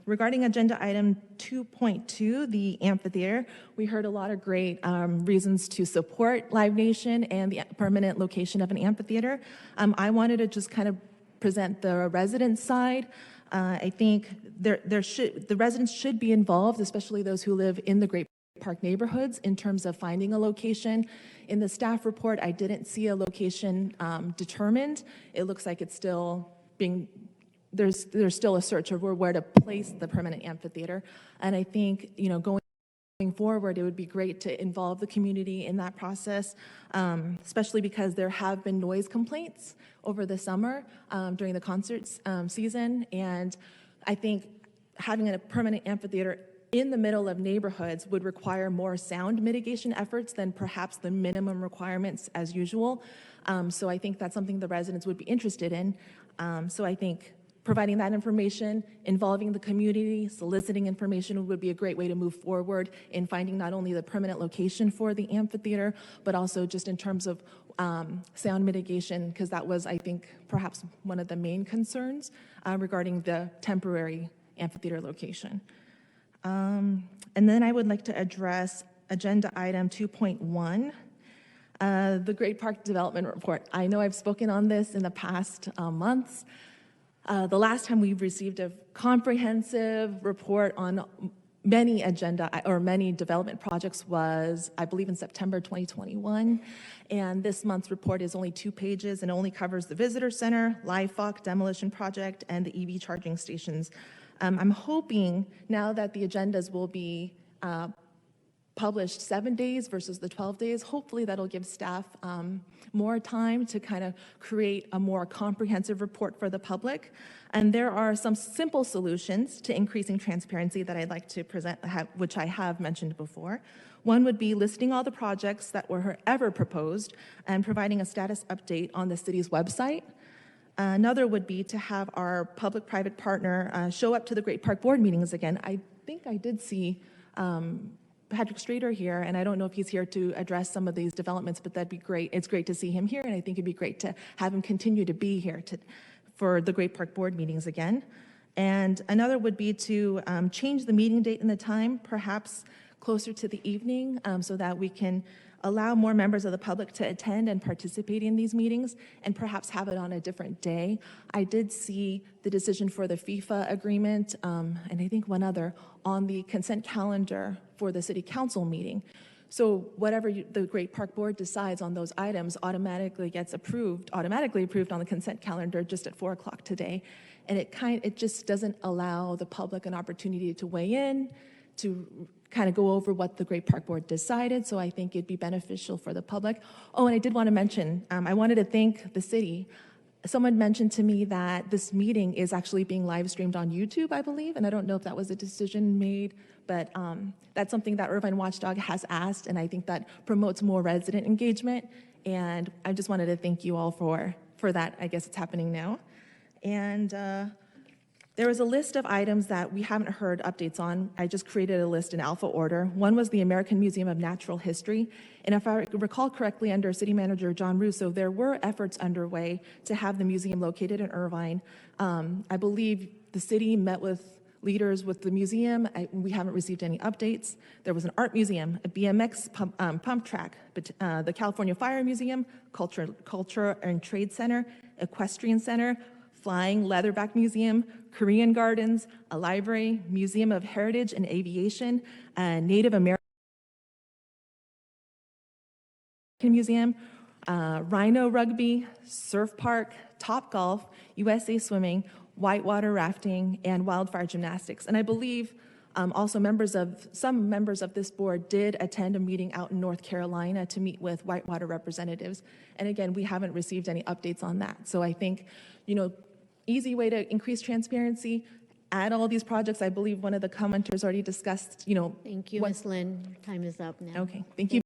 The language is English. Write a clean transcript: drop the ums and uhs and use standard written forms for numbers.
Regarding agenda item 2.2, the amphitheater, we heard a lot of great reasons to support Live Nation and the permanent location of an amphitheater. I wanted to just kind of present the resident side. I think the residents should be involved, especially those who live in the Great Park neighborhoods, in terms of finding a location. In the staff report, I didn't see a location determined. It looks like it's still being, there's still a search of where to place the permanent amphitheater. And I think, going forward, it would be great to involve the community in that process, especially because there have been noise complaints over the summer during the concerts season. And I think having a permanent amphitheater in the middle of neighborhoods would require more sound mitigation efforts than perhaps the minimum requirements as usual. So I think that's something the residents would be interested in. So I think providing that information, involving the community, soliciting information would be a great way to move forward in finding not only the permanent location for the amphitheater, but also just in terms of sound mitigation, because that was, I think, perhaps one of the main concerns regarding the temporary amphitheater location. And then I would like to address agenda item 2.1, the Great Park Development Report. I know I've spoken on this in the past months. The last time we received a comprehensive report on many development projects was, I believe, in September 2021. And this month's report is only 2 pages and only covers the visitor center, Livefox demolition project, and the EV charging stations. I'm hoping now that the agendas will be published 7 days versus the 12 days, hopefully that'll give staff more time to kind of create a more comprehensive report for the public. And there are some simple solutions to increasing transparency that I'd like to present, which I have mentioned before. One would be listing all the projects that were ever proposed and providing a status update on the city's website. Another would be to have our public-private partner show up to the Great Park Board meetings again. I think I did see Patrick Strader here, and I don't know if he's here to address some of these developments, but that'd be great. It's great to see him here, and I think it'd be great to have him continue to be here for the Great Park Board meetings again. And another would be to change the meeting date and the time, perhaps closer to the evening, so that we can allow more members of the public to attend and participate in these meetings, and perhaps have it on a different day. I did see the decision for the FIFA agreement, and I think one other, on the consent calendar for the City Council meeting. So whatever the Great Park Board decides on those items automatically approved on the consent calendar just at 4 o'clock today. And it just doesn't allow the public an opportunity to weigh in, to kind of go over what the Great Park Board decided. So I think it'd be beneficial for the public. Oh, and I did want to mention, I wanted to thank the city. Someone mentioned to me that this meeting is actually being live streamed on YouTube, I believe, and I don't know if that was a decision made, but that's something that Irvine Watchdog has asked, and I think that promotes more resident engagement. And I just wanted to thank you all for that. I guess it's happening now. And there was a list of items that we haven't heard updates on. I just created a list in alpha order. One was the American Museum of Natural History. And if I recall correctly, under City Manager John Russo, there were efforts underway to have the museum located in Irvine. I believe the city met with leaders with the museum. We haven't received any updates. There was an art museum, a BMX pump track, the California Fire Museum, Culture and Trade Center, Equestrian Center, Flying Leatherback Museum, Korean Gardens, a library, Museum of Heritage and Aviation, a Native American Museum, Rhino Rugby, Surf Park, Top Golf, USA Swimming, Whitewater Rafting, and Wildfire Gymnastics. And I believe also some members of this board did attend a meeting out in North Carolina to meet with Whitewater representatives. And again, we haven't received any updates on that. So I think, easy way to increase transparency, add all these projects. I believe one of the commenters already discussed, Thank you, Ms. Lin. Your time is up now. Okay, thank you.